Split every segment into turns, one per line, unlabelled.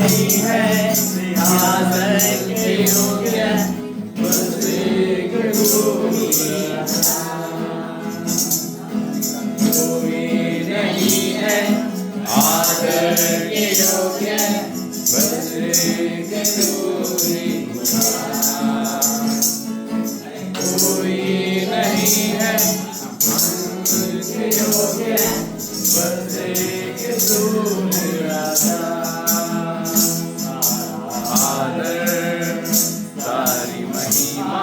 नहीं है सिंहासन के योग्य, बस एक तू ही राजा। कोई नहीं है आदर के योग्य, बस एक तू ही राजा। कोई नहीं है के योग्य, बस एक तू ही राजा। आदर सारी महिमा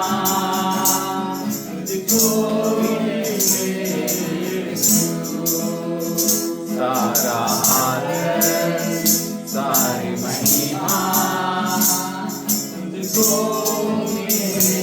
तुझको मिले, सारा आदर सारी महिमा तुझको मिले।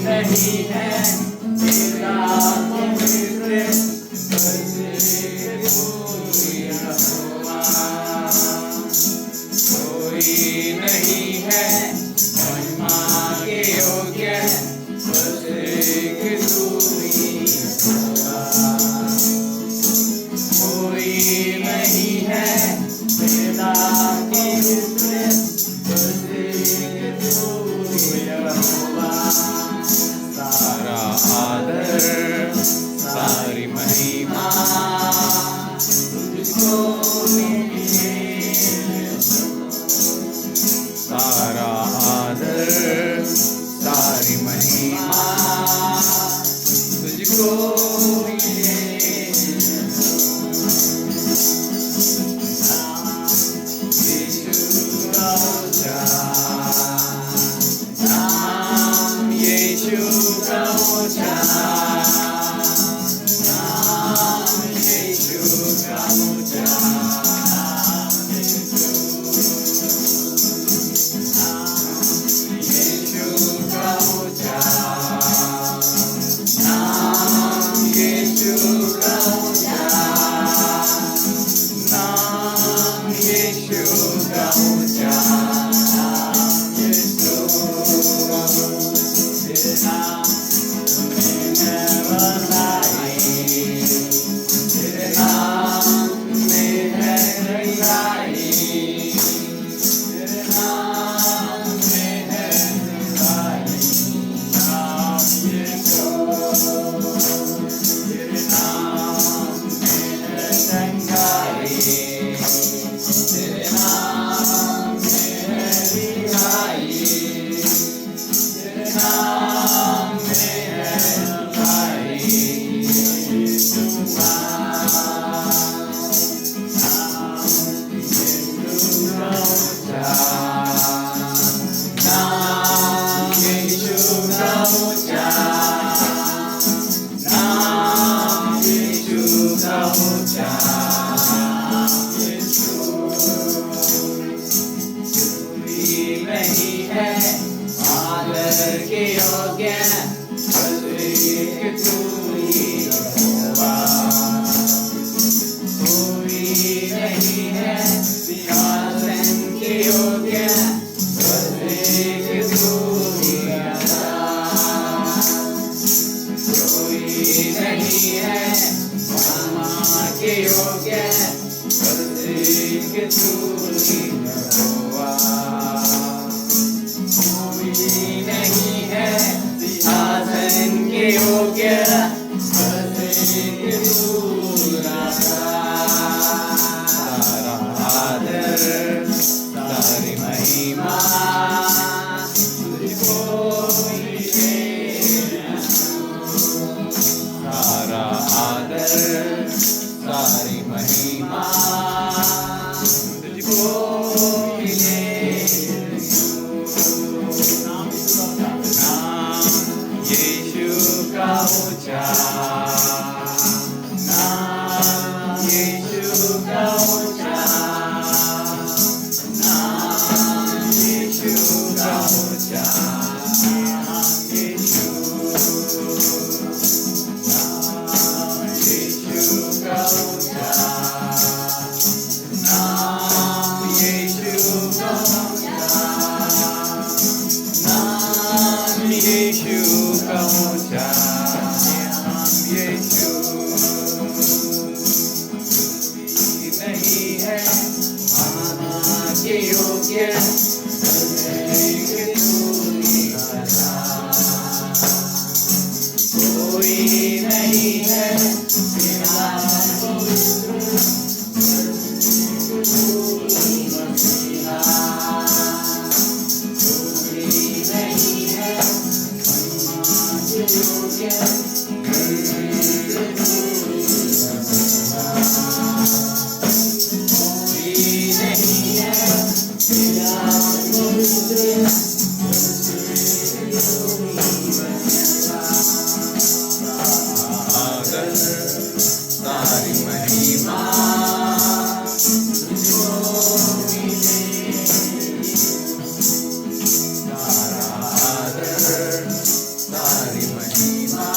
नहीं है तेरा पवित्र, बस एक तू ही यहोवा। कोई नहीं है महिमा के योग्य, बस एक तू ही यहोवा। कोई नहीं है तेरा पवित्र, बस एक तू ही यहोवा। सारा आदर सारी महिमा तुझको मिले, सारा आदर सारी महिमा तुझको मिले। यीशु का ऊंचा नाम, यीशु का ऊंचा नाम, यीशु का ऊंचा नाम, यीशु का ऊंचा नाम, यीशु का ऊंचा नाम, यीशु का ऊंचा नाम, यीशु। तेरे नाम में बसाई, तेरे नाम में है रज़ाई, तेरे नाम में है रज़ाई, नाम यीशु। तेरे नाम में है चंगाई, तेरे नाम में है रिहाई, तेरे नाम में है भलाई। यीशु का नाम, यीशु का ऊंचा नाम, यीशु का ऊंचा नाम, यीशु का ऊंचा नाम, यीशु। कोई नहीं है आदर के योग्य, बस एक तू ही यहोवा। कोई नहीं है सिंहासन के योग्य, बस एक तू ही राजा। कोई नहीं है महिमा के योग्य, बस एक तू ही यहोवा। कोई नहीं है सिंहासन के योग्य, बस एक तू राजा। सारा आदर सारी महिमा तुझको मिले। ऊंचा, नाम यीशु का ऊंचा, नाम यीशु का ऊंचा, नाम यीशु, नाम यीशु का ऊंचा, नाम यीशु का ऊंचा, नाम यीशु का ऊंचा, नाम यीशु नहीं है आना के योग्य, कोई नहीं है बिना मसीहा, कोई नहीं है आना के योग्य, तारी महिमा तारी महिमा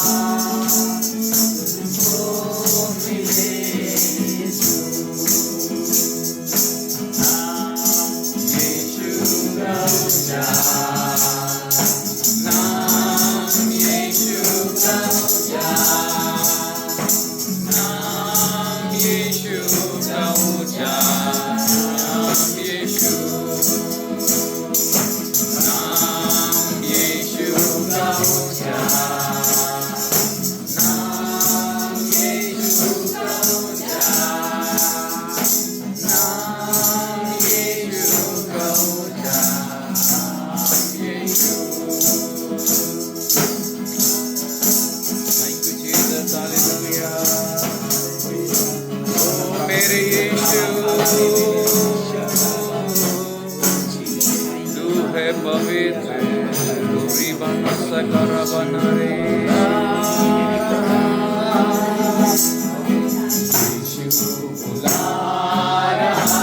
मेरे यीशु, तू है पवित्र, तू ही बन सकर बना रे। यीशु बुला रहा,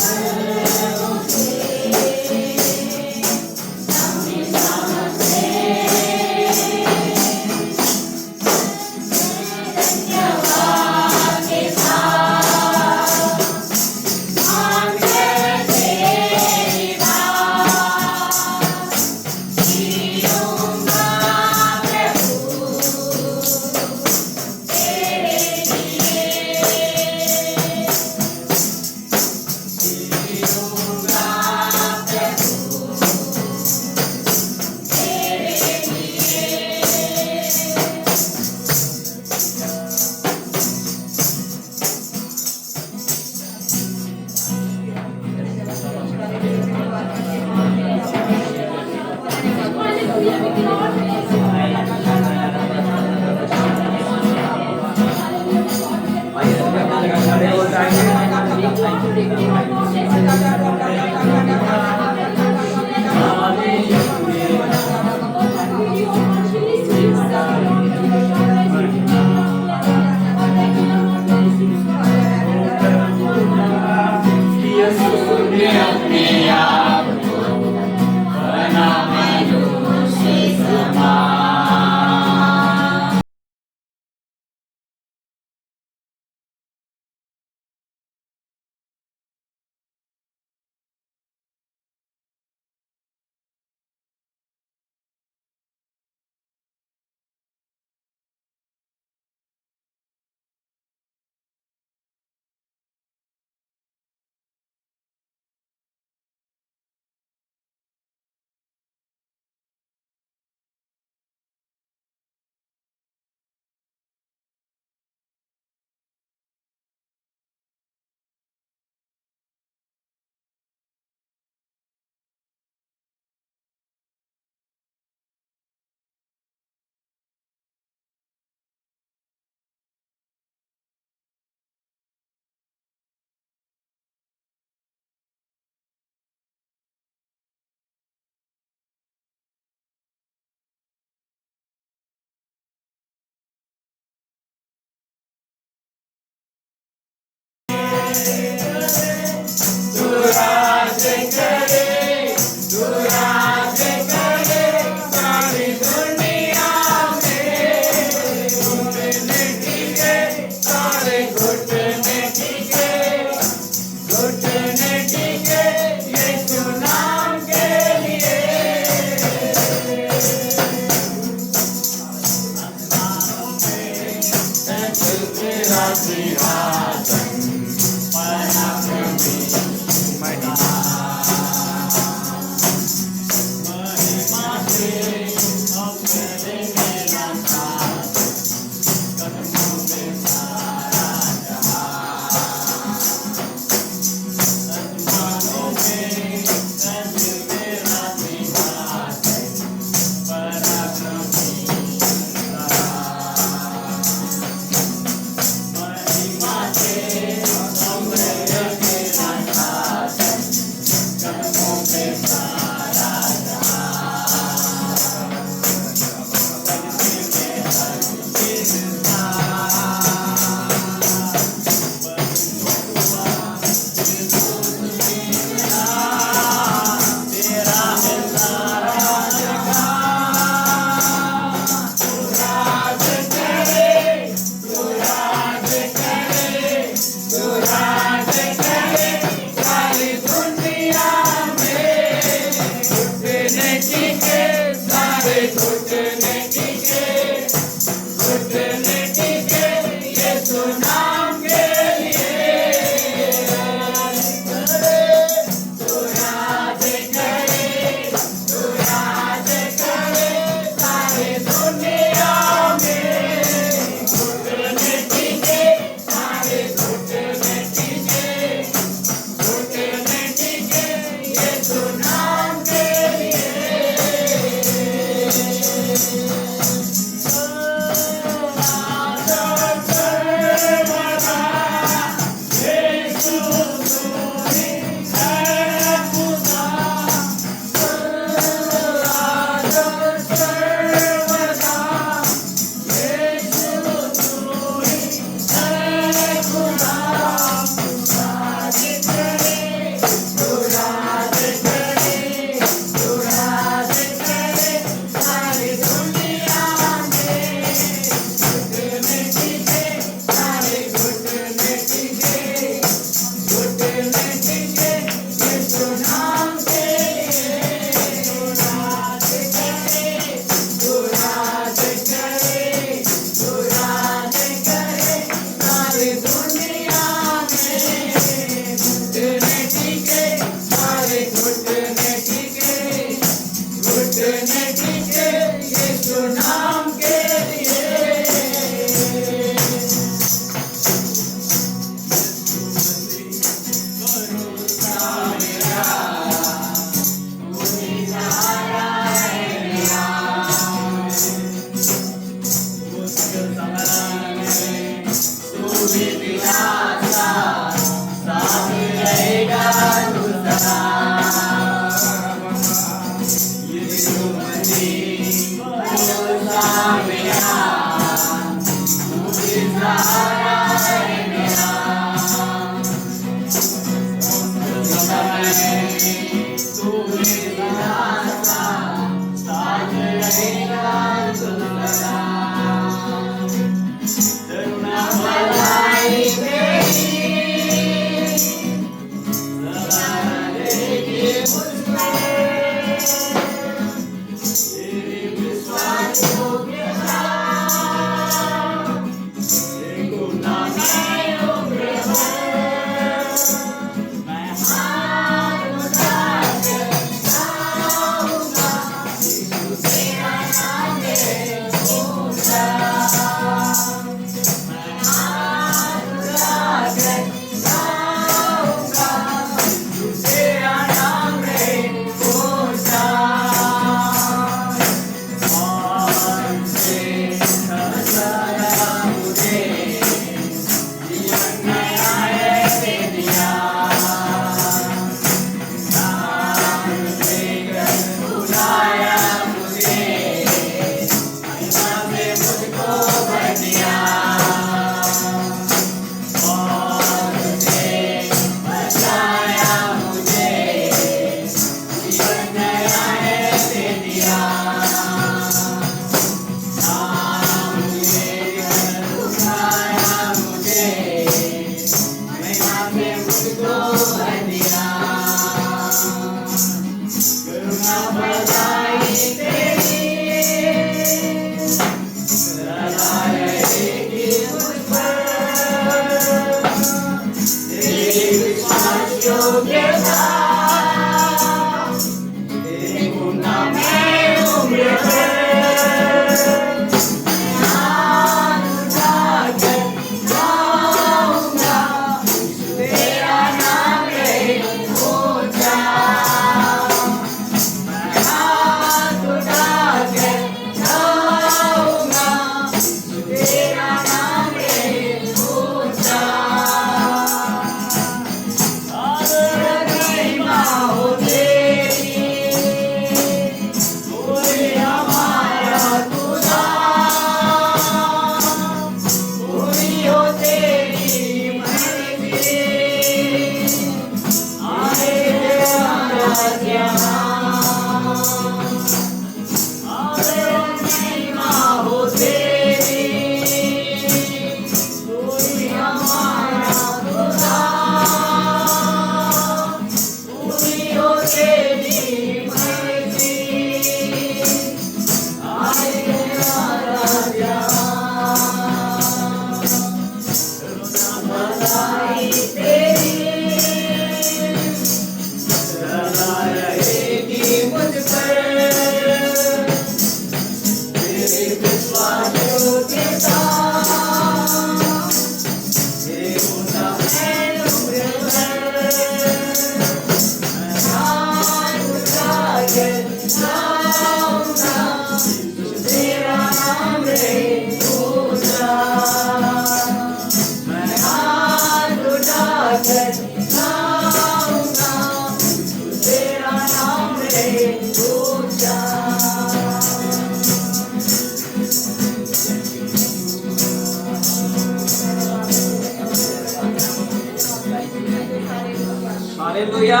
हालेलुया।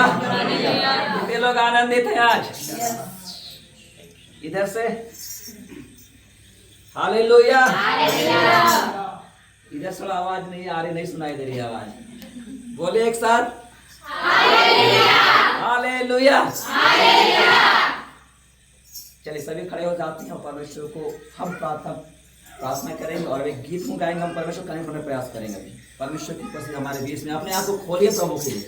कितने लोग आनंदित हैं आज? इधर से हालेलुया। इधर से आवाज नहीं आ रही, नहीं सुनाई दे रही आवाज। बोले एक साथ हालेलुया। चलिए सभी खड़े हो जाते हैं और परमेश्वर को हम प्रार्थना करेंगे और एक गीत में गाएंगे। हम परमेश्वर करने का प्रयास करेंगे। अभी परमेश्वर की उपस्थिति हमारे बीच में, अपने आप को खोलिए प्रभु के लिए।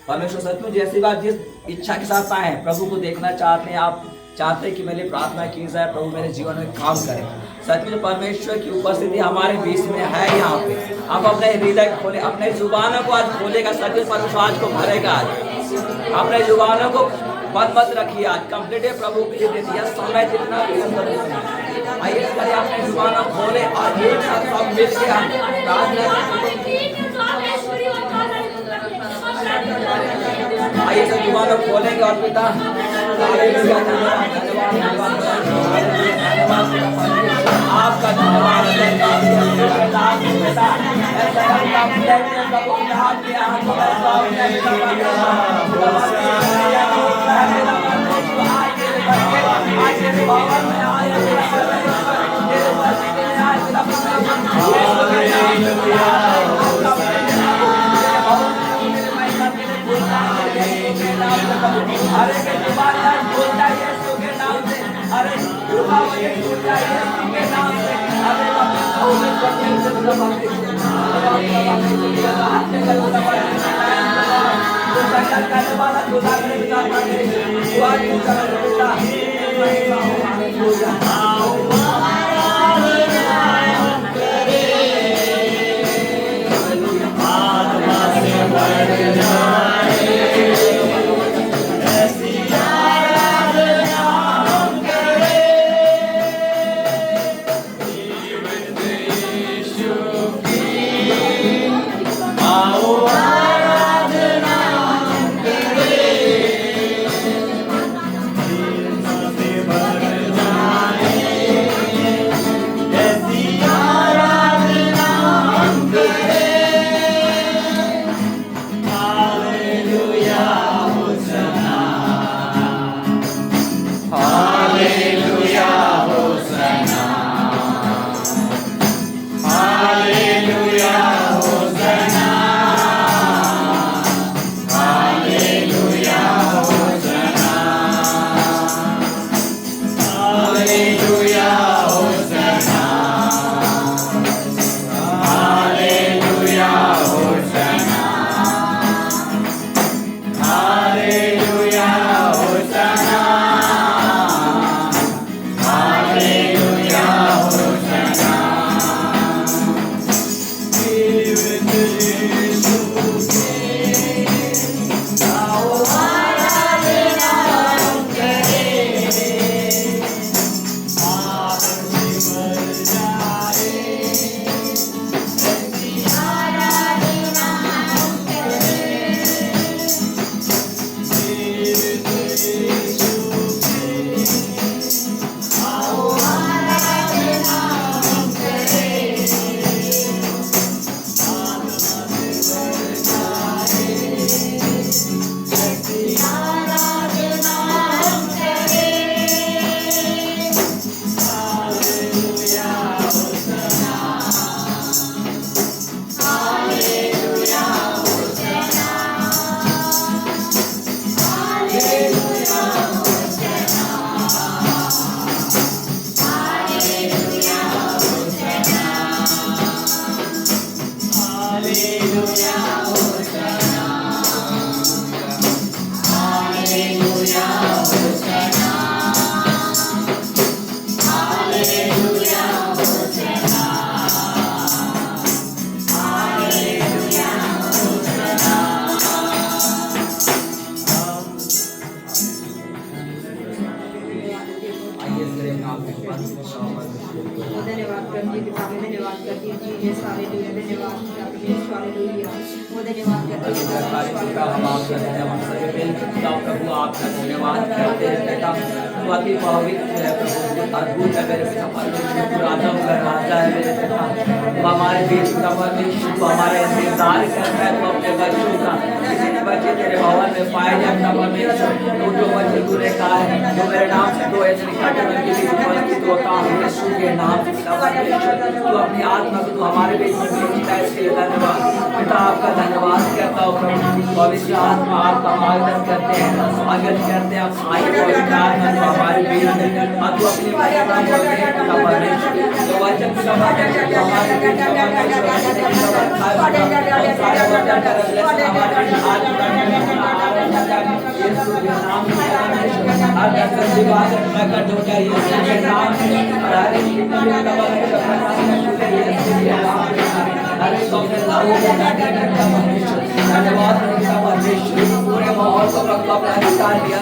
परमेश्वर सच में जैसी बात जिस इच्छा के साथ आए हैं, प्रभु को देखना चाहते हैं, आप चाहते हैं कि मेरे प्रार्थना की जाए, प्रभु मेरे जीवन में काम करें। सच में परमेश्वर की उपस्थिति हमारे बीच में है यहाँ पे। आप अपने हृदय खोले, अपने जुबानों को आज खोलेगा। सच में परमेश्वर आज को भरेगा। आज अपने जुबानों को बंद मत रखिए। आज कंप्लीट है प्रभु के लिए दे दिया समय जितना आइए करिए, अपने जुबानों खोले और एक साथ सब मिल के हम आइए सब जुबानों खोलेंगे और पिता हालेलुया धन्यवाद धन्यवाद धन्यवाद
धन्यवाद करती पिता में धन्यवाद करती जीसस हालेलुया धन्यवाद पिता हालेलुया वो धन्यवाद करती
हम आपका धन्यवाद करते हैं प्रभु आपका धन्यवाद करते हैं बेटा तू अति पवित्र है प्रभु अद्भुत है मेरे पिता परमेश्वर तू राजा का राजा है मेरे पिता तू हमारे बीच पिता परमेश्वर तू हमारा इंतजार करता है तू अपने बच्चों का जितने बच्चे तेरे भवन में पाए जाए पिता परमेश्वर तू जो बच्चे तूने कहा है जो मेरे नाम से तो ऐसे निकट उनके लिए उपस्थित होता हूँ यीशु के नाम से पिता परमेश्वर तू अपनी आत्मा को तू हमारे बीच में भेजता है इसके लिए धन्यवाद पिता आपका धन्यवाद करता हूँ प्रभु पवित्र आत्मा आपका मार्गदर्शन करते हैं स्वागत करते हैं आप आइए पवित्र आत्मा को हमारे बीच में आप अपनी महिमा बोलते हैं पिता परमेश्वर तो वचन पिता परमेश्वर तो हमारे बीच में यीशु के नाम में हर दर्शन दिवार प्रकट हो जाए यीशु के नाम में हरे पिता परमेश्वर यीशु के नाम में हरे सोने लागू परमेश्वर धन्यवाद पिता परमेश्वर पूरे माहौल को प्रभु अपना अधिकार दिया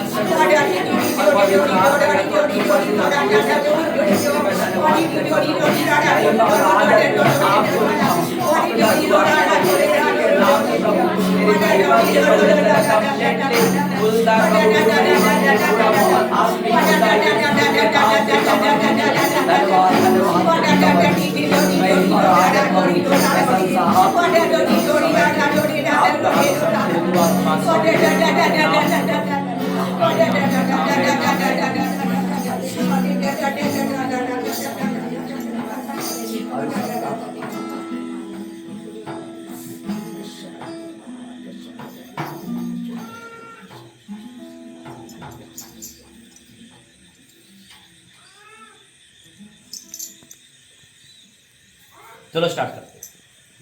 चलो स्टार्ट करते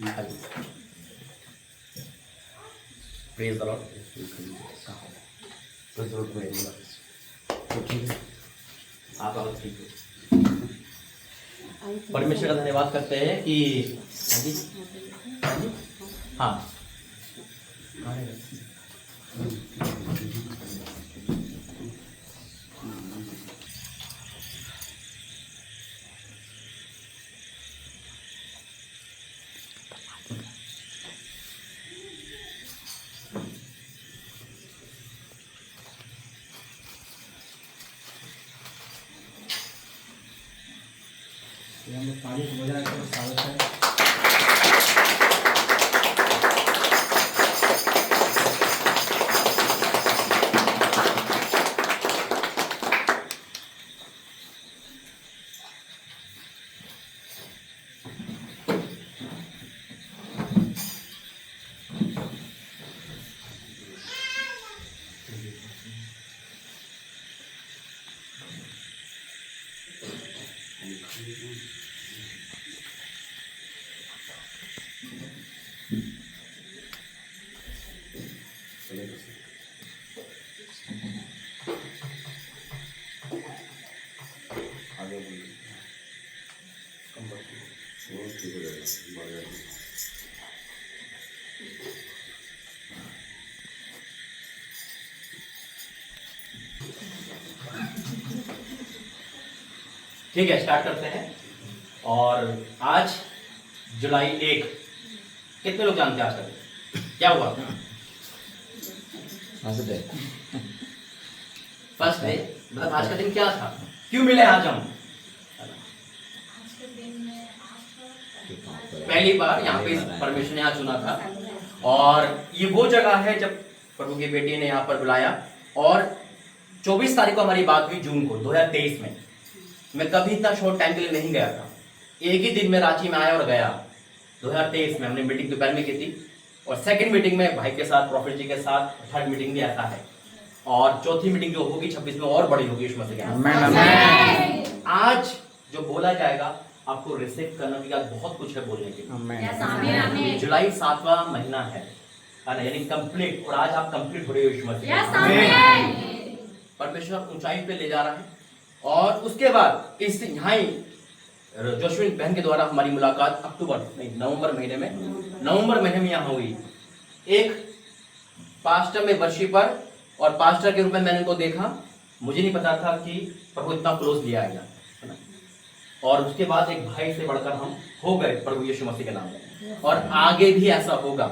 हैं। Praise the Lord. आप ठीक हो। परमेश्वर का धन्यवाद करते हैं कि हाँ जी, हाँ जी, हाँ ठीक है, स्टार्ट करते हैं। और आज जुलाई 1, कितने लोग जानते हैं आज का क्या हुआ? फर्स्ट डे, मतलब आज का दिन क्या था, क्यों मिले आज हम? पहली बार यहाँ पे परमेश्वर ने यहाँ चुना था, और ये वो जगह है जब प्रभु की बेटी ने यहाँ पर बुलाया। और 24 तारीख को हमारी बात हुई, जून को 2023 में। मैं कभी इतना शॉर्ट टाइम के लिए नहीं गया था, एक ही दिन में रांची में आया और गया। 2023 में हमने मीटिंग दोपहर में की थी, और सेकंड मीटिंग में भाई के साथ, प्रॉफिट जी के साथ, थर्ड मीटिंग भी ऐसा है, और चौथी मीटिंग जो होगी 26 में और बड़ी होगी यीशु मसीह के नाम। आज जो बोला जाएगा आपको रिसीव करने के बाद बहुत कुछ है बोलने के लिए। जुलाई 7वां महीना है ना, यानी कंप्लीट, और आज आप कंप्लीट हो रहे हो यीशु मसीह। परमेश्वर ऊंचाई पे ले जा रहा है। और उसके बाद इस यहाँ ही जोशविन बहन के द्वारा हमारी मुलाकात नवंबर महीने में यहाँ हुई। एक पास्टर में वर्षी पर, और पास्टर के रूप में मैंने उनको देखा। मुझे नहीं पता था कि प्रभु इतना क्लोज लिया गया, है ना। और उसके बाद एक भाई से बढ़कर हम हो गए प्रभु यीशु मसीह के नाम में, और आगे भी ऐसा होगा,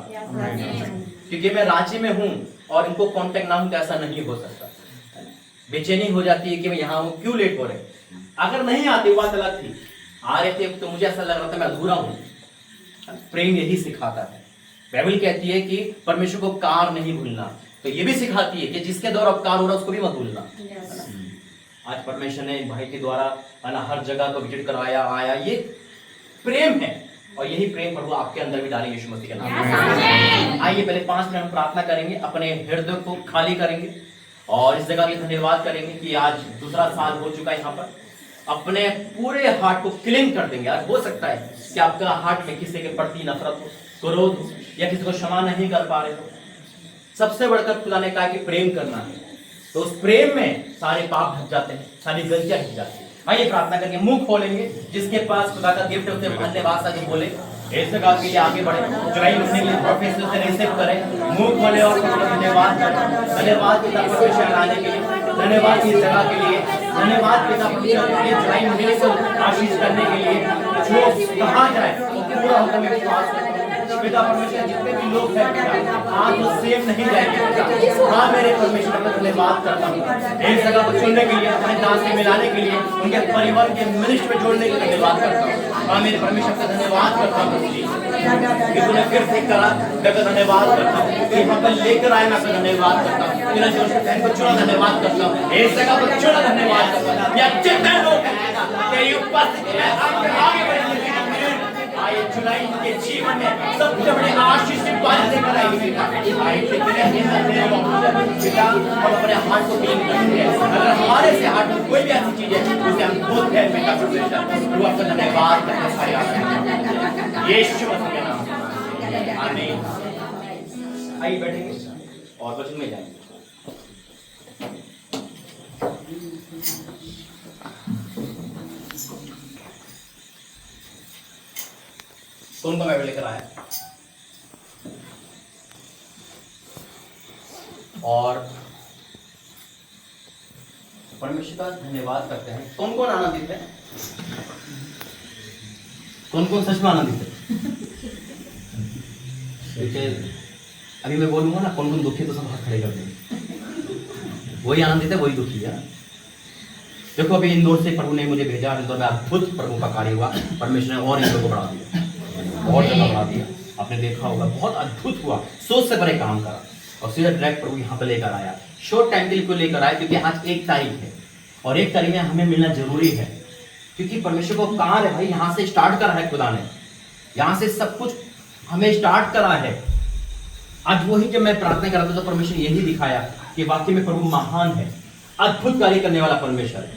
क्योंकि मैं रांची में हूँ और इनको कांटेक्ट ना हूँ तो ऐसा नहीं हो सकता। बेचैनी हो जाती है कि मैं यहाँ हूँ, क्यों लेट हो रहे। अगर नहीं आते बात अलग थी, आ रहे थे तो मुझे ऐसा लग रहा था मैं अधूरा हूँ। प्रेम यही सिखाता है। बाइबल कहती है कि परमेश्वर को उपकार नहीं भूलना, तो ये भी सिखाती है कि जिसके द्वारा उपकार हो रहा है उसको भी मत भूलना। आज परमेश्वर ने भाई के द्वारा हर जगह को विजिट करवाया, आया, ये प्रेम है, और यही प्रेम प्रभु आपके अंदर भी डाले यीशु मसीह के नाम में। आइए पहले 5 मिनट हम प्रार्थना करेंगे, अपने हृदय को खाली करेंगे, और इस जगह के धन्यवाद करेंगे कि आज दूसरा साल हो चुका है यहाँ पर। अपने पूरे हार्ट को क्लीन कर देंगे। आज हो सकता है कि आपका हार्ट में किसी के प्रति नफरत हो, क्रोध हो, या किसी को क्षमा नहीं कर पा रहे हो। सबसे बढ़कर खुदा ने कहा कि प्रेम करना है, तो उस प्रेम में सारे पाप ढक जाते हैं, सारी गलतियां ढक जाती हैं। आइए प्रार्थना करके मुंह खोलेंगे। जिसके पास खुदा का गिफ्ट है उसे धन्यवाद आज बोले, इस जगह के लिए आगे बढ़े, जुलाई महीने के लिए प्रोफेसर से रिसीव करें, मुंह खोले और धन्यवाद पिता परमेश्वर आने के लिए, धन्यवाद इस जगह के लिए, धन्यवाद पिता परमेश्वर जुलाई महीने को आशीष करने के लिए। जो कहा जाए वो पूरा होता है, विश्वास पिता परमेश्वर जितने भी लोग हैं आज वो सेम नहीं जाएंगे। हाँ मेरे परमेश्वर मैं धन्यवाद करता हूँ एक जगह को चुनने के लिए, अपने दास से मिलाने के लिए, उनके परिवार के मिनिस्ट्री में जोड़ने के लिए धन्यवाद करता हूँ। हाँ मेरे परमेश्वर का धन्यवाद करता हूँ कि तूने फिर से करा, मैं धन्यवाद करता हूँ कि यहाँ पर लेकर आए, मैं धन्यवाद करता हूँ। तूने जो बहन को चुना, धन्यवाद करता हूँ। इस जगह पर चुना, धन्यवाद करता हूँ। ये जितने लोग हैं तेरी उपस्थिति में आगे बढ़ने के लिए आए, जुलाई के जीवन में सबसे बड़े आशीष की बात लेकर आएगी। पिता हम अपने हाथ को क्लीन करते हैं, अगर हमारे से हाथ में कोई भी ऐसी चीज है उसे हम खुद है बेटा परमेश्वर वो आपका धन्यवाद करते हैं यीशु मसीह के नाम में आमीन। आइए बैठेंगे और वचन में जाएंगे। कौन सा बाइबल लेकर आया और परमेश्वर का धन्यवाद करते हैं। कौन कौन आनंदित है? कौन कौन सच में आनंदित है? देखिए अभी मैं बोलूंगा ना कौन कौन दुखी, तो सब हाथ खड़े कर देंगे। वही आनंदित है, वही दुखी है। देखो अभी इंदौर से प्रभु ने मुझे भेजा, इंदौर में अद्भुत प्रभु का कार्य हुआ। परमेश्वर ने और इंदौर को बढ़ा दिया, और जगह बढ़ा दिया। आपने देखा होगा बहुत अद्भुत हुआ, सोच से बड़े काम करा और सीधा डायरेक्ट प्रभु यहाँ पे लेकर आया। शॉर्ट टाइम के लिए क्यों लेकर आया? क्योंकि आज 1 तारीख है और 1 तारीख में हमें मिलना जरूरी है, क्योंकि परमेश्वर को कहा है भाई यहाँ से स्टार्ट करा है खुदा ने, यहाँ से सब कुछ हमें स्टार्ट करा है। आज वही जब मैं प्रार्थना कर रहा था तो परमेश्वर यही दिखाया कि वाकई में प्रभु महान है, अद्भुत कार्य करने वाला परमेश्वर।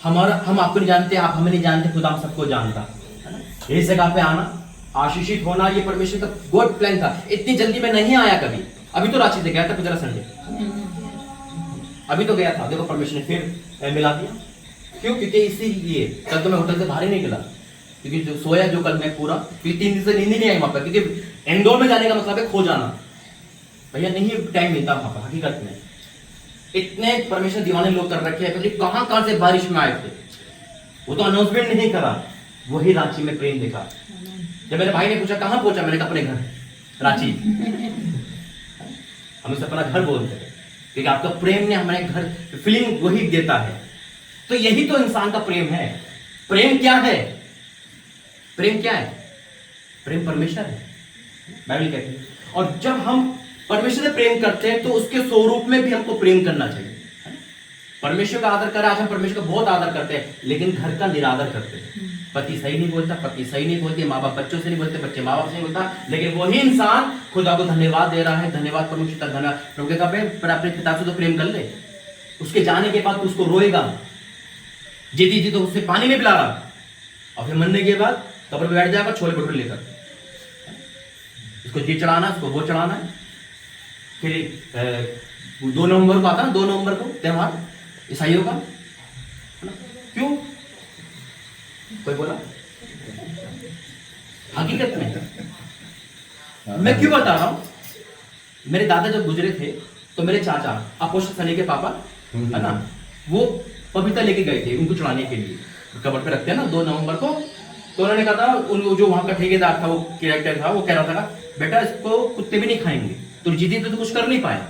हमारा हम आपको नहीं जानते, आप हमें नहीं जानते, खुदा हम सबको जानता है ना। इस जगह पे आना, आशीषित होना, ये परमेश्वर का गॉड प्लान था। इतनी जल्दी में नहीं आया कभी। अभी तो रांची से गया था पिछला संडे, अभी तो गया था। देखो परमेश्वर ने फिर मिला दिया। क्यों? क्योंकि इसीलिए कल तो मैं होटल से बाहर ही निकला, क्योंकि जो सोया जो कल मैं पूरा 3 दिन से नींद नहीं आई वहां पर, क्योंकि इंदौर में जाने का मतलब है खो जाना। भैया नहीं टाइम मिलता वहां पर हकीकत में। इतने परमेश्वर दीवाने लोग कर रखे हैं, कहां से बारिश में आए थे, वो तो अनाउंसमेंट नहीं करा, वही रांची में प्रेम देखा। जब मेरे भाई ने पूछा कहां पहुंचा, मैंने कहा अपने घर रांची। हम इसे अपना घर बोलते हैं क्योंकि आपका प्रेम ने हमारे घर फीलिंग वही देता है। तो यही तो इंसान का प्रेम है। प्रेम क्या है? प्रेम क्या है? प्रेम परमेश्वर है, बाइबल कहती है। और जब हम परमेश्वर से प्रेम करते हैं तो उसके स्वरूप में भी हमको प्रेम करना चाहिए। परमेश्वर का आदर करें। आज हम परमेश्वर का बहुत आदर करते हैं, लेकिन घर का निरादर करते हैं। पति सही नहीं बोलता, पत्नी सही नहीं बोलती, माँ बाप बच्चों से नहीं बोलते, बच्चे माँ बाप से नहीं बोलता, लेकिन वही इंसान खुदा को धन्यवाद दे रहा है। धन्यवाद परमेश्वर का धन्यवाद। प्रभु के कहा पर अपने पिता से तो प्रेम कर ले। उसके जाने के बाद तो उसको रोएगा, जीती जी तो उससे पानी नहीं पिला रहा, और फिर मरने के बाद कब्र पे बैठ जाएगा छोले भटूरे लेकर। उसको ये चढ़ाना, उसको वो चढ़ाना है। फिर 2 नवंबर को आता है, 2 नवंबर को त्योहार ईसाइयों का। क्यों? कोई बोला? हकीकत में मैं क्यों बता रहा हूं? मेरे दादा जब गुजरे थे तो मेरे चाचा अपोस्टल सनी के पापा है ना, वो पपीता लेके गए थे उनको चढ़ाने के लिए, कब्र पे रखते हैं ना 2 नवंबर को। तो उन्होंने कहा था, उन जो वहां का ठेकेदार था, वो कैरेक्टर था, वो कह रहा था बेटा इसको कुत्ते भी नहीं खाएंगे, तो जीती तो कुछ कर नहीं पाए।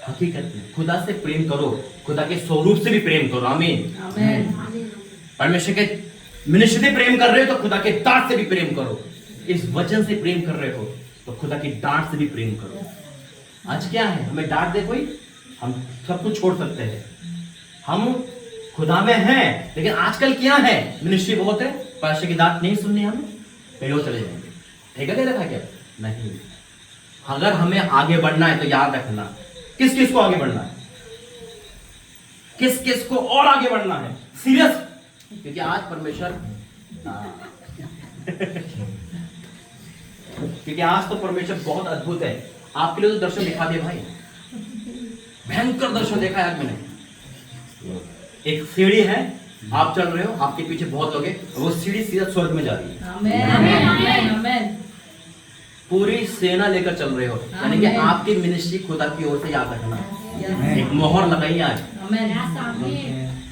हकीकत में खुदा से प्रेम करो, खुदा के स्वरूप से भी प्रेम करो। आमीन। परमेश्वर के मिनिस्ट्री से प्रेम कर रहे हो तो खुदा के डांट से भी प्रेम करो। इस वचन से प्रेम कर रहे हो तो खुदा की डांट से भी प्रेम करो। आज क्या है, हमें डांट दे कोई, हम सब कुछ छोड़ सकते हैं। हम खुदा में हैं, लेकिन आजकल क्या है, मिनिस्ट्री बहुत है, पास्टर की डांट नहीं सुननी, हमें कहीं और चले जाएंगे। ठेका दे रखा क्या? नहीं। अगर हमें आगे बढ़ना है तो याद रखना, किस किस को आगे बढ़ना है, किस किस को और आगे बढ़ना है, सीरियस। क्योंकि आज परमेश्वर क्योंकि आज तो परमेश्वर बहुत अद्भुत है। आपके लिए तो दर्शन दिखा दिया भाई, भयंकर दर्शन देखा है आज मैंने। एक सीढ़ी है, आप चल रहे हो, आपके पीछे बहुत लोग हैं, वो सीढ़ी सीधा स्वर्ग में जा रही है। आमीन। पूरी सेना लेकर चल रहे हो, यानी कि आपकी मिनिस्ट्री खुदा की ओर से याद रखना। एक मोहर लगाई आज।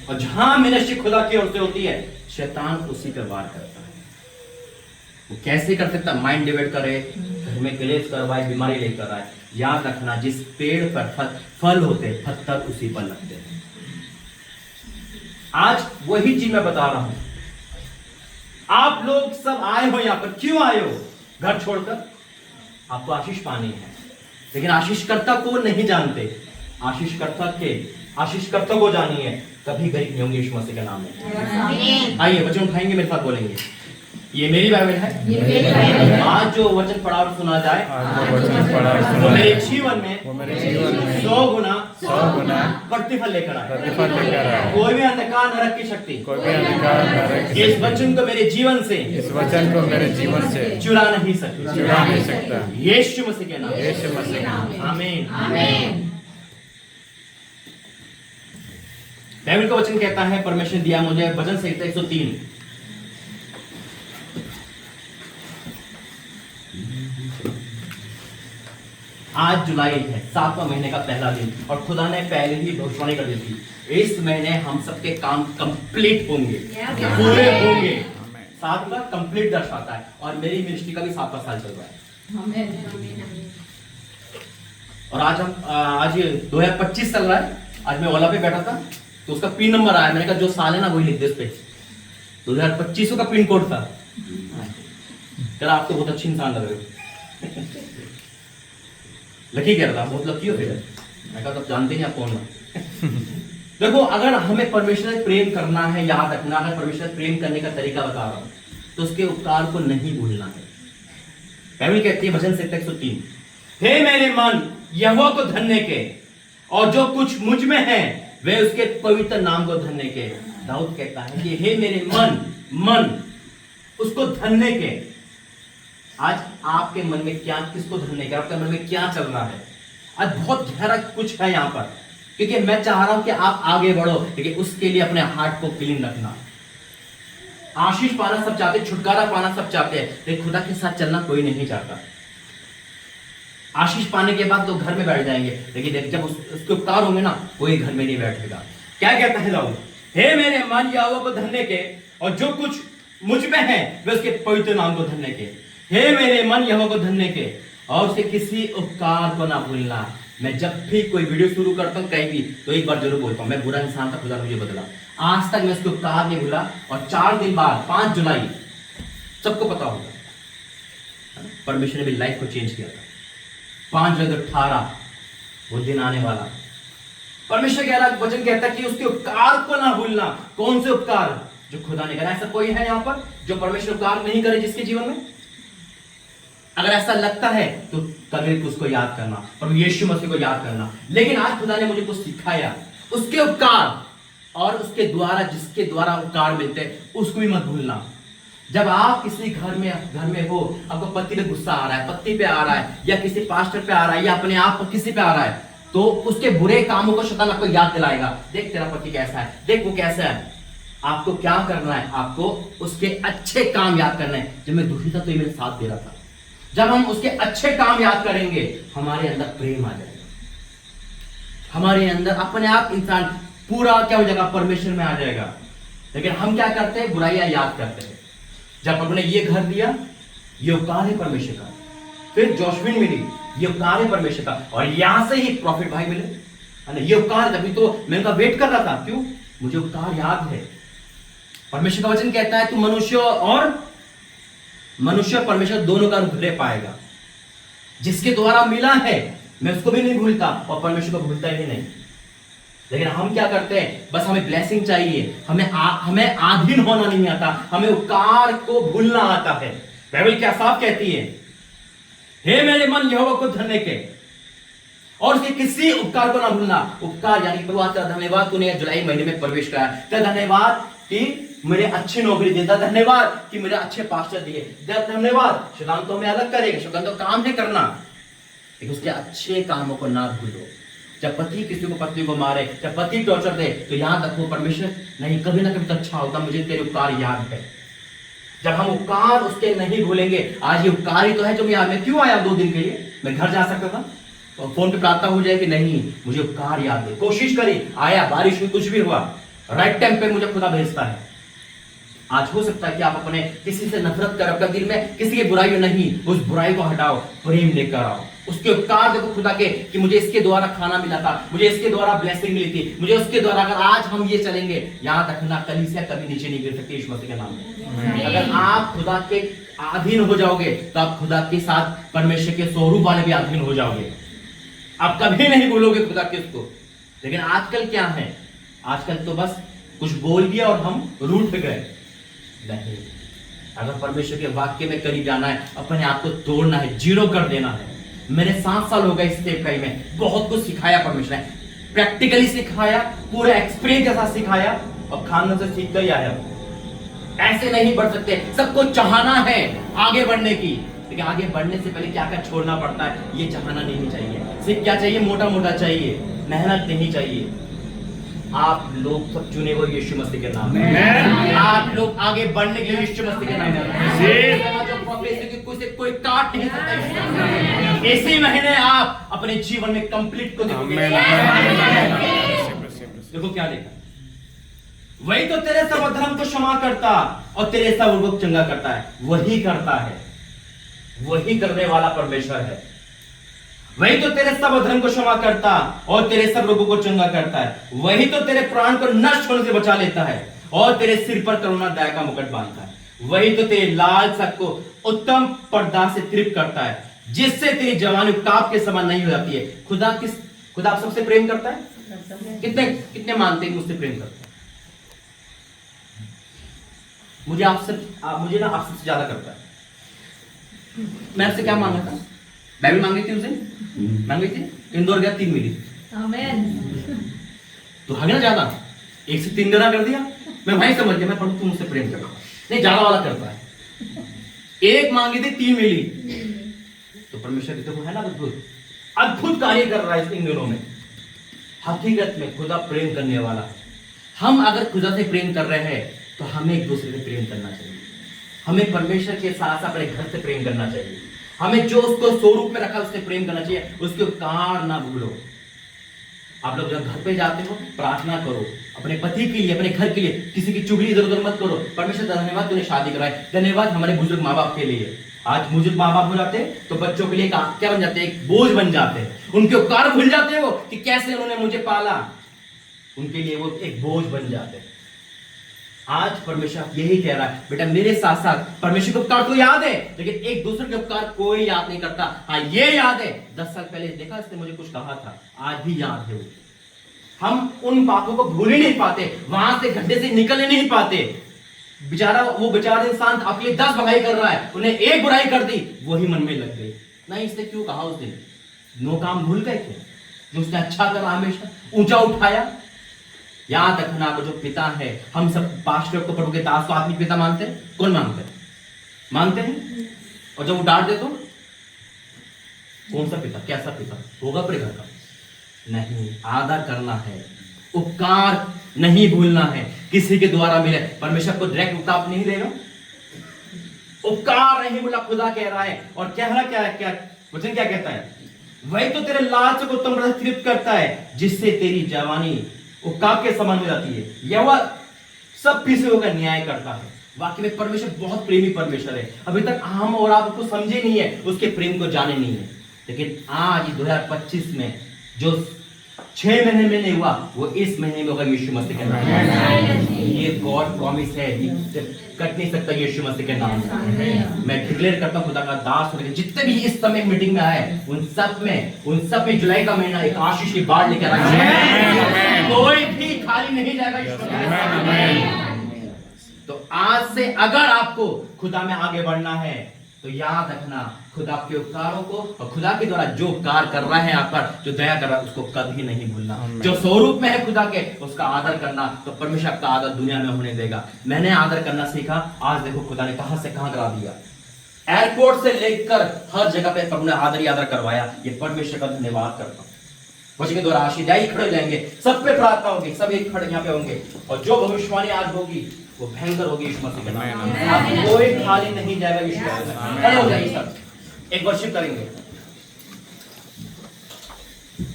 और जहां मिनिस्ट्री खुदा की ओर से होती है, शैतान उसी पर वार करता है। वो कैसे कर सकता? माइंड डिवाइड करे, घर में क्लेश करवाए, बीमारी लेकर आए। याद रखना, जिस पेड़ पर फल होते हैं, पत्थर उसी पर लगते हैं। आज वही चीज मैं बता रहा हूं। आप लोग सब आए हो यहां पर, क्यों आए हो? घर छोड़कर आपको आशीष पानी है, लेकिन आशीषकर्ता को नहीं जानते। आशीषकर्ता को जानिए, कभी गरीब नहीं होंगे यीशु मसीह के नाम में। आइए वचन उठाएंगे, मेरे साथ बोलेंगे। ये मेरी बाइबल है। आज जो वचन पढ़ा और सुना जाए वो मेरे जीवन में 100 गुना प्रतिफल लेकर आए। कोई भी अंधकार नरक की शक्ति इस वचन को मेरे जीवन से चुरा नहीं सकता। यीशु मसीह के नाम, आमीन। बाइबल का वचन कहता है, परमेश्वर दिया मुझे भजन संहिता 103। आज जुलाई है, 7वां महीने का पहला दिन, और खुदा ने पहले ही भविष्यवाणी कर दी थी, इस महीने हम सबके काम कंप्लीट होंगे, पूरे होंगे। 7 का कंप्लीट दर्शाता है, और मेरी मिनिस्ट्री का भी 7वां साल चल रहा है। और आज 2025 चल रहा है। आज मैं ओला पे बैठा था, तो उसका पिन नंबर आया। मैंने कहा जो साल है ना वही लिख दे उस पे। 2025 का पिन कोड था। चलो, आप तो बहुत अच्छी इंसान लग रहे हो। लकी कह रहा था, बहुत लकी हो फिर। मैं कहा, तब जानते हैं आप कौन हो। देखो, अगर हमें परमेश्वर से प्रेम करना है, याद रखना, अगर परमेश्वर से प्रेम करने का तरीका बता रहा हूं, तो उसके उपकार को नहीं भूलना है। बाइबल कहती है भजन संहिता 103, हे मेरे मन यहोवा को धन्य के, और जो कुछ मुझ में है वे उसके पवित्र नाम को धन्य के। दाऊद कहता है कि हे मेरे मन उसको धन्य के। आज आपके मन में क्या, किसको धन्य के? आपके मन में क्या चल रहा है? आज बहुत गहरा कुछ है यहाँ पर, क्योंकि मैं चाह रहा हूं कि आप आगे बढ़ो, लेकिन उसके लिए अपने हार्ट को क्लीन रखना। आशीष पाना सब चाहते, छुटकारा पाना सब चाहते हैं, लेकिन खुदा के साथ चलना कोई नहीं चाहता। आशीष पाने के बाद लोग घर में बैठ जाएंगे, लेकिन जब उसके उपकार होंगे ना, कोई घर में नहीं बैठेगा। क्या कहता है दाऊद? हे मेरे मन यहोवा को धन्य के, और जो कुछ मुझ में है वे उसके पवित्र नाम को धन्य के। हे मेरे मन यहोवा को धन्य के, और उसके किसी उपकार को ना भूलना। मैं जब भी कोई वीडियो शुरू करता हूँ कहीं भी, तो एक बार जरूर बोलता हूँ, मैं बुरा इंसान था, खुदा मुझे बदला। आज तक मैं उसके उपकार नहीं भूला। और 4 दिन बाद 5 जुलाई, सबको पता होगा, परमेश्वर ने मेरी लाइफ को चेंज किया था। 5 जुलाई 18 वो दिन आने वाला। परमेश्वर कह रहा, वचन कहता है कि उसके उपकार को ना भूलना। कौन से उपकार? जो खुदा ने करा। ऐसा कोई है यहाँ पर जो परमेश्वर उपकार नहीं करे जिसके जीवन में? अगर ऐसा लगता है तो कभी उसको याद करना, पर यीशु मसीह को याद करना। लेकिन आज खुदा ने मुझे कुछ सिखाया, उसके उपकार, और उसके द्वारा, जिसके द्वारा उपकार मिलते हैं, उसको भी मत भूलना। जब आप किसी घर में हो, आपको पति पे गुस्सा आ रहा है, पति पे आ रहा है, या किसी पास्टर पे आ रहा है, या अपने आप पर किसी पे आ रहा है, तो उसके बुरे कामों को शैतान आपको याद दिलाएगा। देख तेरा पति कैसा है, देख वो कैसा है। आपको क्या करना है? आपको उसके अच्छे काम याद करना है। जब मैं दुखी था तो ये मेरे साथ दे रहा था। जब हम उसके अच्छे काम याद करेंगे, हमारे अंदर प्रेम आ जाएगा, हमारे अंदर अपने आप इंसान पूरा क्या हो जाएगा? परमेश्वर में आ जाएगा। लेकिन हम क्या करते हैं? बुराइयां याद करते हैं। जब प्रभु ने ये घर दिया, ये उपकार है परमेश्वर का। फिर जोशविन मिली, ये उपकार है परमेश्वर का। और यहां से ही प्रॉफिट भाई मिले, ये उपकार। तभी तो मैं उनका वेट कर रहा था। क्यों? मुझे उपकार याद है। परमेश्वर का वचन कहता है तू मनुष्य परमेश्वर दोनों का रूप ले पाएगा। जिसके द्वारा मिला है मैं उसको भी नहीं भूलता, और परमेश्वर को भूलता ही नहीं। लेकिन हम क्या करते हैं? बस हमें ब्लेसिंग चाहिए, हमें आधीन होना नहीं आता, हमें उपकार को भूलना आता है। बाइबल क्या साफ कहती है? हे मेरे मन यहोवा को धन्य के, और उसके किसी उपकार को ना भूलना। उपकार यानी प्रभु तेरा धन्यवाद, तूने जुलाई महीने में प्रवेश कराया। तेरा धन्यवाद कि मुझे अच्छी नौकरी देता, धन्यवाद कि मुझे अच्छे पास्टर दिए, धन्यवाद। शैतान तो हमें अलग करेगा, शैतान तो काम है करना, लेकिन उसके अच्छे कामों को ना भूलो। जब पति किसी को पत्नी को मारे, जब पति टॉर्चर दे, तो याद रखो परमेश्वर नहीं, कभी ना कभी तो अच्छा होगा, मुझे तेरे उपकार याद है। जब हम उपकार उसके नहीं भूलेंगे, आज ये उपकार ही तो है जो मैं क्यों आया 2 दिन के लिए? मैं घर जा सकता था, तो फोन पे प्रार्थना हो जाए कि नहीं मुझे उपकार याद है। कोशिश करी, आया, बारिश हुई, कुछ भी हुआ, राइट टाइम पे मुझे खुदा भेजता है। आज हो सकता है कि आप अपने किसी से नफरत कर, अपने दिल में किसी की बुराई नहीं, उस बुराई को हटाओ, प्रेम लेकर आओ। उसके उपकार देखो खुदा के कि मुझे इसके द्वारा खाना मिला था, मुझे इसके द्वारा ब्लेसिंग मिली थी, मुझे उसके द्वारा, अगर आज हम ये चलेंगे, याद रखना कलीसिया कभी नीचे नहीं गिर सकती यीशु मसीह के नाम में। अगर आप खुदा के अधीन हो जाओगे तो आप खुदा के साथ परमेश्वर के स्वरूप वाले भी अधीन हो जाओगे। आप कभी नहीं भूलोगे खुदा किसको। लेकिन आजकल क्या है, आजकल तो बस कुछ बोल दिया और हम रूठ गए। नहीं, अगर परमेश्वर के वाक्य में करीब जाना है, अपने आप को तोड़ना है, जीरो कर देना है। मैंने 7 साल हो गए इस सेवकाई में, बहुत कुछ सिखाया परमेश्वर ने, प्रैक्टिकली सिखाया, पूरे एक्सपीरियंस के साथ सिखाया, और खाना से सीख गया है। ऐसे नहीं बढ़ सकते, सबको चाहना है आगे बढ़ने की, लेकिन आगे बढ़ने से पहले क्या क्या छोड़ना पड़ता है, ये चाहना नहीं चाहिए। सिर्फ क्या चाहिए, मोटा मोटा चाहिए, मेहनत नहीं चाहिए। आप लोग सब चुने हुए यीशु मसीह के नाम में, आप लोग आगे बढ़ने के लिए यीशु मसीह के नाम में, कोई काट नहीं सकता। इसी महीने आप अपने जीवन में कंप्लीट को देखोगे। देखो क्या लिखा, वही तो तेरे सब अधर्म को क्षमा करता और तेरे सब रोगों को चंगा करता है। वही करता है, वही करने वाला परमेश्वर है। वही तो तेरे सब अधर्म को क्षमा करता और तेरे सब रोगों को चंगा करता है। वही तो तेरे प्राण को नष्ट होने से बचा लेता है और तेरे सिर पर करुणा दया का मुकुट बांधता है। वही तो तेरे लाल सक को उत्तम पर्दा से तृप्त करता है, जिससे तेरी जवानी काप के समान नहीं हो जाती है। खुदा आप सबसे प्रेम करता है। कितने कितने मानते हैं मुझसे प्रेम करता है? मुझे ना आपसे ज्यादा करता है। मैं आपसे क्या मांगा था? बाइबल मांगी थी उसे, मांगी थी, इंदौर गया 3 मिली, तो हगे ना ज्यादा, 1 से 3 गुना कर दिया। मैं वही समझ गया, मैं पढ़ू तू मुझसे प्रेम करता नहीं, ज्यादा वाला करता है। 1 मांगी थी 3 मिली, तो परमेश्वर देखो है ना अद्भुत कार्य कर रहा है इन दिनों में। हकीकत में खुदा प्रेम करने वाला है। हम अगर खुदा से प्रेम कर रहे हैं तो हमें एक दूसरे से प्रेम करना चाहिए। हमें परमेश्वर के साथ अपने घर से प्रेम करना चाहिए। हमें जो उसको स्वरूप में रखा उससे प्रेम करना चाहिए, उसके उपकार ना भूलो। आप लोग जब घर पे जाते हो प्रार्थना करो, अपने पति के लिए, अपने घर के लिए, किसी की चुगली इधर उधर मत करो। परमेश्वर धन्यवाद तूने शादी कराई, धन्यवाद हमारे बुजुर्ग माँ बाप के लिए। आज बुजुर्ग माँ बाप हो जाते तो बच्चों के लिए क्या बन जाते, एक बोझ बन जाते हैं। उनके उपकार भूल जाते हो कि कैसे उन्होंने मुझे पाला, उनके लिए वो एक बोझ बन जाते हैं। आज परमेश्वर यही कह रहा है, बेटा मेरे साथ साथ परमेश्वर के उपकार तो याद है, लेकिन एक दूसरे के उपकार कोई याद नहीं करता। हाँ ये याद है, 10 साल पहले देखा इसने मुझे कुछ कहा था, आज भी याद है वो। हम उन पापों को भूल ही नहीं पाते, वहां से गड्ढे से निकल ही नहीं पाते। वो बेचारा इंसान अपने 10 भलाई कर रहा है, उन्हें 1 बुराई कर दी, वही मन में लग गई। नहीं इसने क्यों कहा उस दिन, नो काम भूल गए थे जो उसने अच्छा करा, हमेशा ऊंचा उठाया। याद रखना वो जो पिता है, हम सब पास्टर को पढ़ोगे दास को आत्मिक पिता मानते हैं? कौन मानते हैं? मानते हैं। और जब वो डांट दे तो कौन सा पिता, कैसा पिता होगा अपने घर का? नहीं, आदर करना है, उपकार नहीं भूलना है। किसी के द्वारा मिले, परमेश्वर को डायरेक्ट उत्तर नहीं देगा, उपकार नहीं भूला खुदा कह रहा है। और कह रहा क्या वचन क्या कहता है, वही तो तेरे लालच को उत्तम पर्दा से तृप्त करता है, जिससे तेरी जवानी वो काप के समान हो जाती है। यह वह सब पीछे होकर न्याय करता है। वाकई में परमेश्वर बहुत प्रेमी परमेश्वर है। अभी तक हम और आप उसको समझे नहीं है, उसके प्रेम को जाने नहीं है। लेकिन आज 2025 में जो 6 महीने में नहीं हुआ, वो इस महीने में होगा यीशु मसीह के नाम में। ये गॉड प्रॉमिस है, कट नहीं सकता यीशु मसीह के नाम में। मैं डिक्लेयर करता हूं खुदा का दास होकर जितने भी इस समय मीटिंग में आए, उन सब में जुलाई का महीना एक आशीष की बाढ़ लेकर आए। कोई भी खाली नहीं जाएगा यीशु मसीह। तो आज से अगर आपको खुदा में आगे बढ़ना है तो याद रखना, खुदा के उपकारों को और खुदा के द्वारा जो उपकार कर रहा है आप पर, जो दया कर रहा है, उसको कभी नहीं भूलना। जो स्वरूप में है खुदा के, उसका आदर करना, तो परमेश्वर आपका आदर दुनिया में होने देगा। मैंने आदर करना सीखा, आज देखो खुदा ने कहां से कहां करा दिया। एयरपोर्ट से लेकर हर जगह पे प्रभु ने आदर ही आदर करवाया। ये परमेश्वर का धन्यवाद करता हूं। वचन के द्वारा आशीष जाई खड़े जाएंगे, सब पे प्रार्थना होगी, सब एक खड़े यहाँ पे होंगे, और जो भविष्यवाणी आज होगी वो भयंकर होगी यीशु मसीह के नाम में। आप कोई खाली नहीं जाएगा यीशु मसीह में। खड़े हो जाइए सब, एक वर्शिप करेंगे।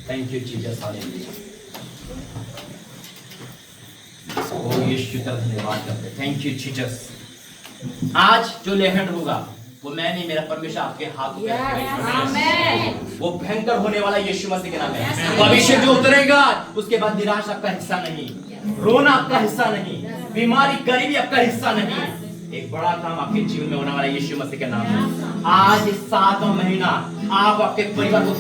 Thank you Jesus, hallelujah. ओ यीशु का धन्यवाद करते हैं। Thank you Jesus. आज जो लेहन होगा वो मैं नहीं, मेरा परमेश्वर आपके हाथ में
आमेन।
वो भयंकर होने वाला यीशु मसीह के नाम में। वो अभिषेक जो उतरेगा उसके बाद निराश आपका हिस्सा नहीं, रोना आपका हिस्सा नहीं, बीमारी गरीबी आपका हिस्सा नहीं। एक बड़ा काम आपके जीवन में होने वाला है यीशु मसीह के नाम में। आज इस 7वां महीना आप आपके परिवार को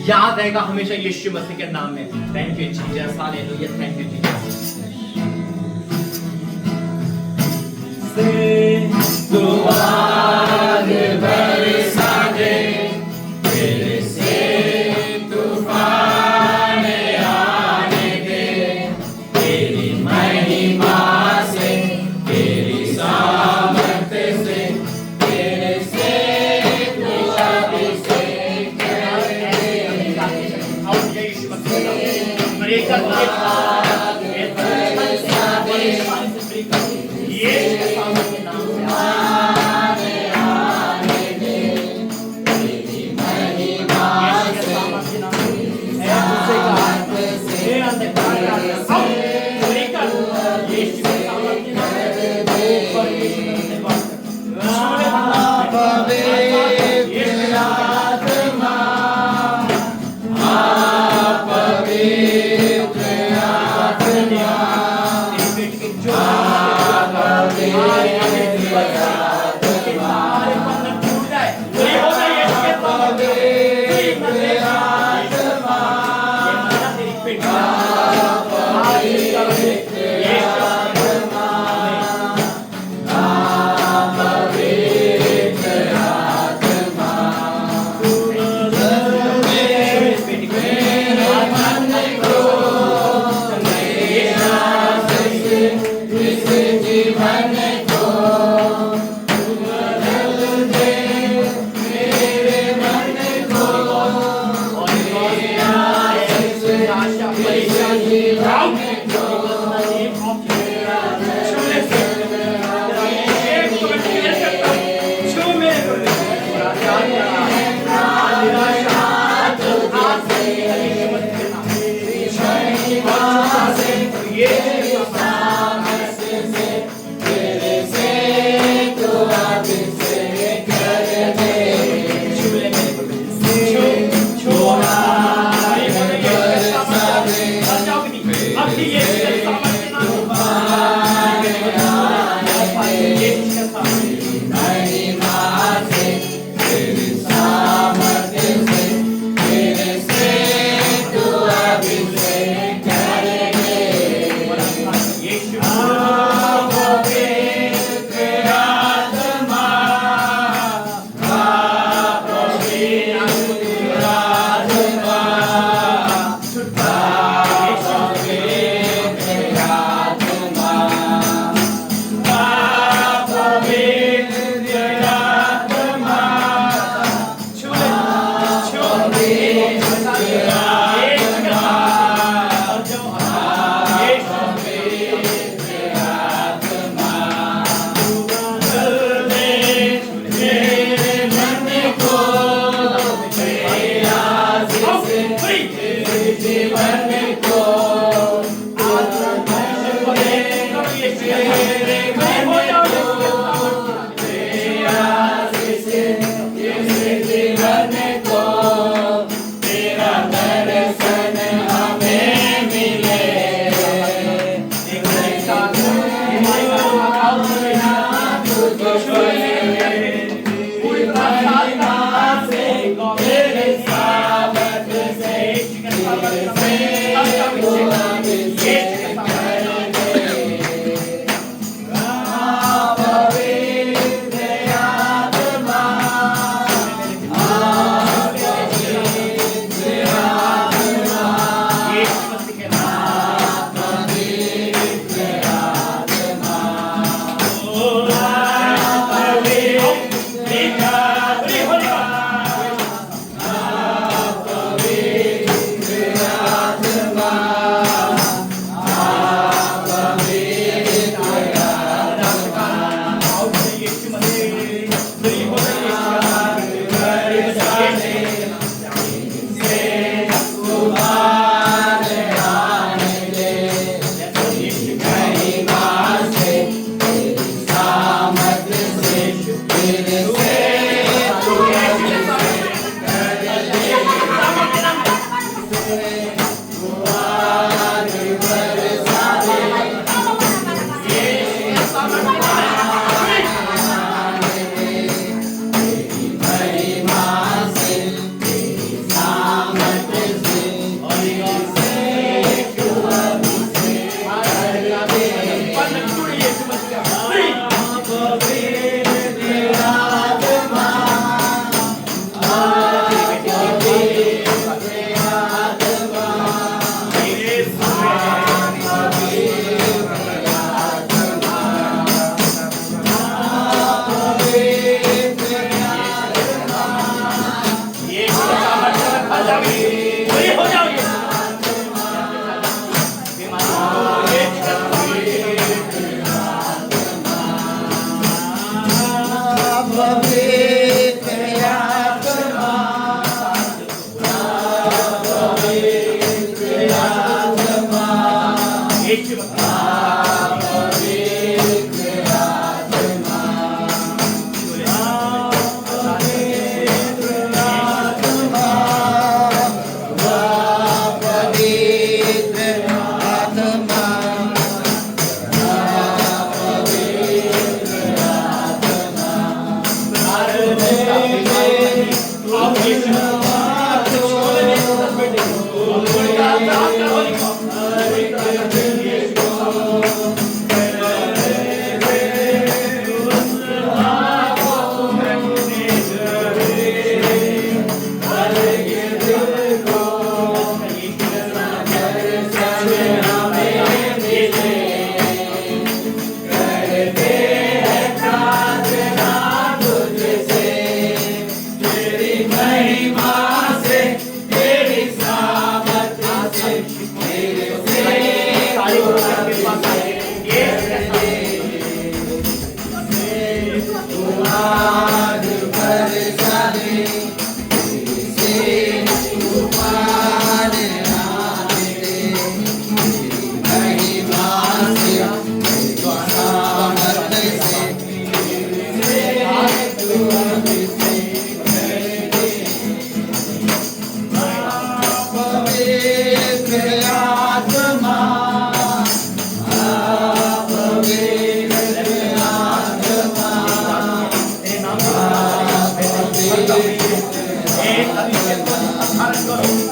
याद रहेगा हमेशा यीशु मसीह के नाम में। Thank you Jesus, hallelujah, thank you Jesus. तूफान बरसा दे, तेरे से तूफान आने दे, तेरी महिमा से, तेरी सामर्थ से, तेरे से तू अभिषेक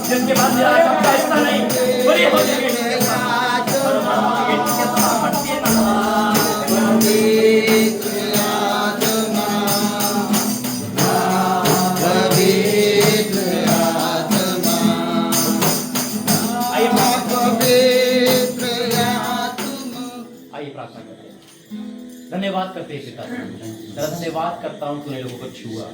जिसके बाद आपका हिस्सा नहीं बड़ी हो जाएगी धन्यवाद करते हैं पिता तेरा धन्यवाद करता हूँ तूने लोगों को छुआ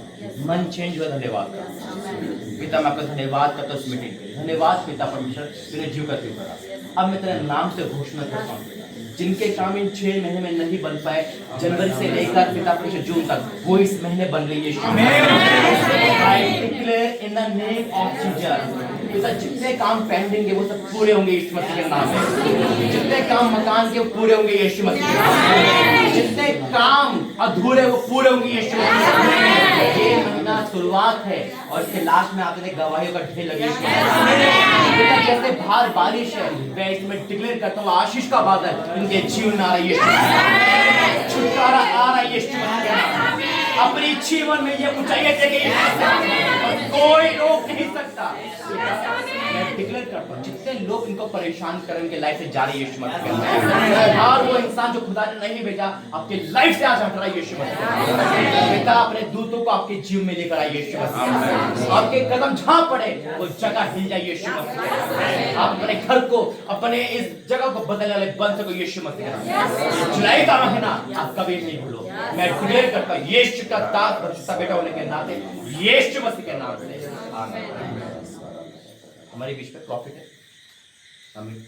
मन चेंज हुआ धन्यवाद करता हूँ पिता मैं आपका धन्यवाद करता हूँ इस मीटिंग के धन्यवाद पिता परमेश्वर तूने जीव करते हुए अब मैं तेरे नाम से घोषणा करता हूँ जिनके काम इन 6 महीने में नहीं बन पाए जनवरी से लेकर पिता परमेश्वर जून तक वो इस महीने बन रही है I declare in the name of Jesus पिता जितने काम पेंडिंग है वो सब पूरे होंगे यीशु मसीह के नाम में जितने काम मकान के पूरे होंगे यीशु मसीह के नाम में जितने काम अधूरे वो पूरे होंगे यीशु मसीह के नाम में ये महीना शुरुआत है और इसके लास्ट में आपने गवाहियों का ढेर लगे पिता जैसे बाहर बारिश है मैं इसमें डिक्लेयर करता हूँ आशीष का बादल इनके जीवन में आ रही है छुटकारा आ रहा है यीशु मसीह के नाम में अपनी जीवन में ये ऊंचाइयां देंगे और कोई रोक नहीं सकता मैं डिक्लेयर करता हूँ जितने लोग इनको परेशान कर उनके लाइफ से जा रही है यीशु मसीह और वो इंसान जो खुदा ने नहीं भेजा आपके लाइफ से आज हट रहा है यीशु मसीह पिता अपने दूतों को आपके जीवन में लेकर आइए यीशु मसीह आपके कदम जहां पड़े वो जगह हिल जाए यीशु मसीह आप अपने घर को अपने इस जगह को बदलने वाले बन सको यीशु मसीह जुलाई का महीना आप कभी नहीं भूलो मैं डिक्लेयर करता हूँ यीशु का दास बच्चा बेटा होने के नाते यीशु मसीह के नाम से आमीन हमारे बीच में प्रॉफिट है आमीन